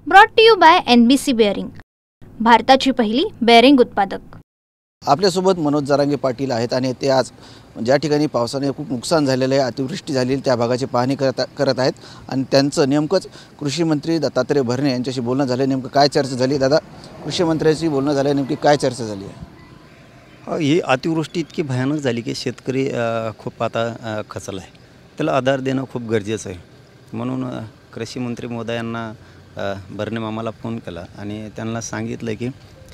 Brought to you by NBC bearing, भारताची पहिली bearing उत्पादक। आपल्यासोबत मनोज जरांगे पाटील आहेत आणि ते आज ज्या ठिकाणी पावसाने खूप नुकसान झालेले आहे, अतिवृष्टी झालेली त्या भागाची पाहणी करत आहेत आणि त्यांचं नेमकंच कृषी मंत्री दत्तात्रय भरणे यांच्याशी बोलणं झालं। नेमकं काय चर्चा झाली दादा? कृषी मंत्र्यांशी बोलणं झालं, नेमकी काय चर्चा झाली आहे? ही अतिवृष्टी इतकी भयानक झाली की शेतकरी खूप आता खचला आहे, त्याला आधार देणं खूप गरजेचं आहे। म्हणून कृषी मंत्री महोदयांना भरणे मामाला फोन केला आणि त्यांना सांगितलं की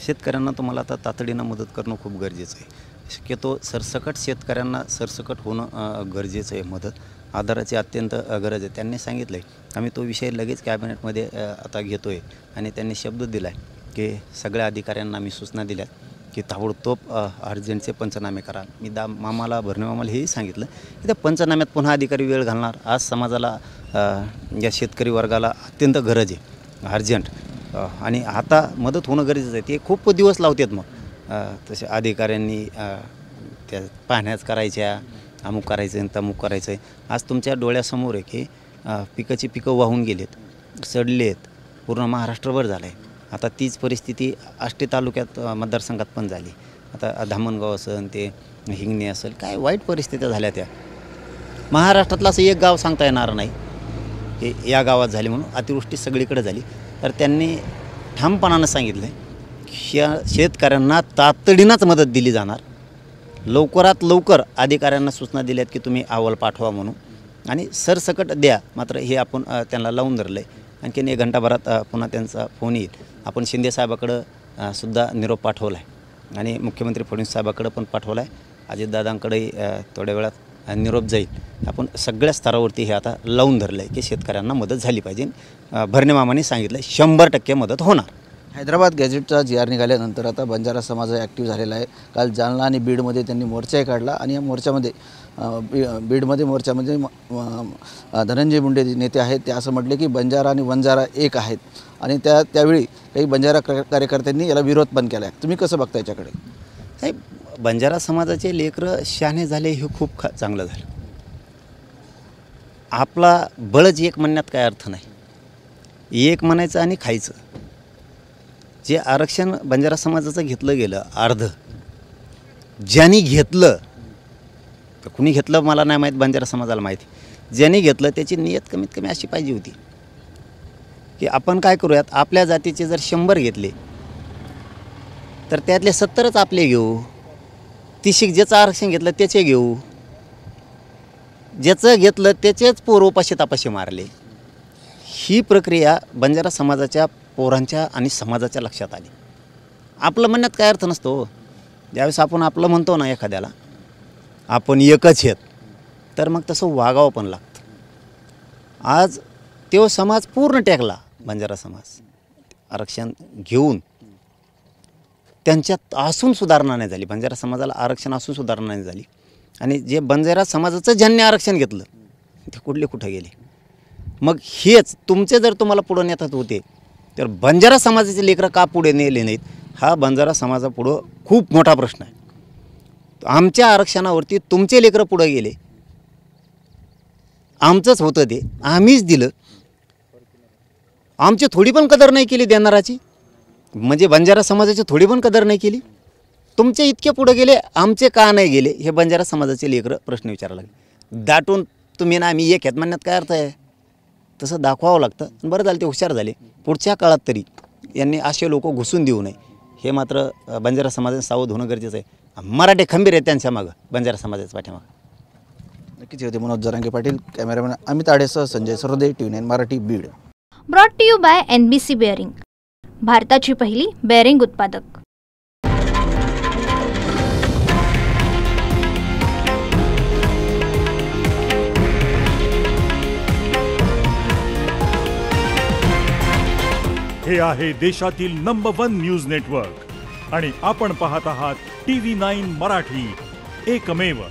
शेतकऱ्यांना तुम्हाला आता तातडीनं मदत करणं खूप गरजेचं आहे। शक्यतो सरसकट शेतकऱ्यांना सरसकट होणं गरजेचं आहे, मदत आधाराची अत्यंत गरज आहे। त्यांनी सांगितलं आहे आम्ही तो विषय लगेच कॅबिनेटमध्ये आता घेतो आहे आणि त्यांनी शब्द दिला आहे की सगळ्या अधिकाऱ्यांना मी सूचना दिल्या की ताबडतोब अर्जंटचे पंचनामे करा। मी मामाला भरणे मामाला हेही सांगितलं की त्या पंचनाम्यात पुन्हा अधिकारी वेळ घालणार। आज समाजाला या शेतकरी वर्गाला अत्यंत गरज आहे अर्जंट, आणि आता मदत होणं गरजेचं आहे। ते खूप दिवस लावतात मग तसे अधिकाऱ्यांनी त्या पाहण्याच करायच्या, अमुक करायचं आहे तमुक करायचं आहे। आज तुमच्या डोळ्यासमोर आहे की पिकं वाहून गेलेत, सडले आहेत, पूर्ण महाराष्ट्रभर झालं आहे। आता तीच परिस्थिती आष्टी तालुक्यात मतदारसंघात पण झाली। आता धामणगाव असेल, ते हिंगणे असेल, काय वाईट परिस्थित्या झाल्या त्या। महाराष्ट्रातलं असं एक गाव सांगता येणार नाही की या गावात झाली म्हणून, अतिवृष्टी सगळीकडे झाली। तर त्यांनी ठामपणानं सांगितलं की या शेतकऱ्यांना तातडीनंच मदत दिली जाणार। लवकरात लवकर अधिकाऱ्यांना सूचना दिल्यात की तुम्ही अहवाल पाठवा म्हणून आणि सरसकट द्या। मात्र हे आपण त्यांना लावून धरलं आहे। आणखीन 1 घंटाभरात पुन्हा त्यांचा फोन येईल। आपण शिंदे साहेबाकडं सुद्धा निरोप पाठवला आहे आणि मुख्यमंत्री फडणवीस साहेबाकडं पण पाठवला आहे। अजितदादांकडेही थोड्या वेळात निरोप जाईल। आपण सगळ्या स्तरावरती हे आता लावून धरलं आहे की शेतकऱ्यांना मदत झाली पाहिजे। भरणे मामांनी सांगितलं 100% मदत होणार। हैदराबाद गॅझेटचा GR निघाल्यानंतर आता बंजारा समाज ॲक्टिव्ह झालेला आहे। काल जालना आणि बीडमध्ये त्यांनी मोर्चाही काढला आणि या मोर्चामध्ये बीडमध्ये मोर्चामध्ये धनंजय मुंडे नेते आहेत, ते असं म्हटले की बंजारा आणि वंजारा एक आहेत आणि त्यावेळी काही बंजारा कार्यकर्त्यांनी याला विरोध पण केला आहे। तुम्ही कसं बघता याच्याकडे? साहेब, बंजारा समाजाचे लेकरं शहाणे झाले हे खूप चांगलं झालं। आपला बळच एक म्हणण्यात काय अर्थ नाही, एक म्हणायचं आणि खायचं। जे आरक्षण बंजारा समाजाचं घेतलं गेलं अर्ध, ज्यांनी घेतलं तर कुणी घेतलं मला नाही माहीत, बंजारा समाजाला माहिती। ज्यांनी घेतलं त्याची नियत कमीत कमी अशी पाहिजे होती की आपण काय करूयात, आपल्या जातीचे जर 100 घेतले तर त्यातले 70च आपले घेऊ। 30 ज्याचं आरक्षण घेतलं त्याचे घेऊ, ज्याचं घेतलं त्याचेच पोरं उपाशी तापाशी मारले। ही प्रक्रिया बंजारा समाजाच्या पोरांच्या आणि समाजाच्या लक्षात आली। आपलं म्हणण्यात काय अर्थ नसतो। ज्यावेळेस आपण आपलं म्हणतो ना एखाद्याला, आपण एकच आहेत, तर मग तसं वागावं पण लागतं। आज तो समाज पूर्ण टेकला, बंजारा समाज आरक्षण घेऊन त्यांच्यात असून सुधारणा नाही झाली। बंजारा समाजाला आरक्षण असून सुधारणा नाही झाली आणि जे बंजारा समाजाचं ज्यांनी आरक्षण घेतलं ते कुठे गेले? मग हेच तुमचे जर तुम्हाला पुढं नेतात होते तर बंजारा समाजाचे लेकरं का पुढे नेले नाहीत, हा बंजारा समाजापुढं खूप मोठा प्रश्न आहे। आमच्या आरक्षणावरती तुमचे लेकरं पुढे गेले, आमचंच होतं ते, आम्हीच दिलं, आमची थोडी पण कदर नाही केली देणाराची, म्हणजे बंजारा समाजाची थोडी पण कदर नाही केली। तुमचे इतके पुढे गेले, आमचे का नाही गेले, हे बंजारा समाजाचे लेकरं प्रश्न विचारायला लागले। दाटून तुम्ही ना आम्ही एक आहेत म्हणण्यात काय अर्थ आहे? तसं दाखवावं लागतं। बरं झालं ते हुशार झाले। पुढच्या काळात तरी यांनी असे लोक घुसून देऊ नये, हे मात्र बंजारा समाजाने सावध होणं गरजेचं आहे। मराठी खंबीर आहे त्यांच्या मागं, बंजारा समाजाच्या पाठीमागं। नक्कीच होते मनोज जरांगे पाटील। कॅमेरामॅन अमित आडेसह Sanjay Sarode, TV9 Marathi, Beed. Brought to you by NBC bearing, भारताची पहिली बेअरिंग उत्पादक। हे आहे देशातील नंबर 1 न्यूज नेटवर्क आणि आपण पाहत आहात TV9 मराठी, एकमेव।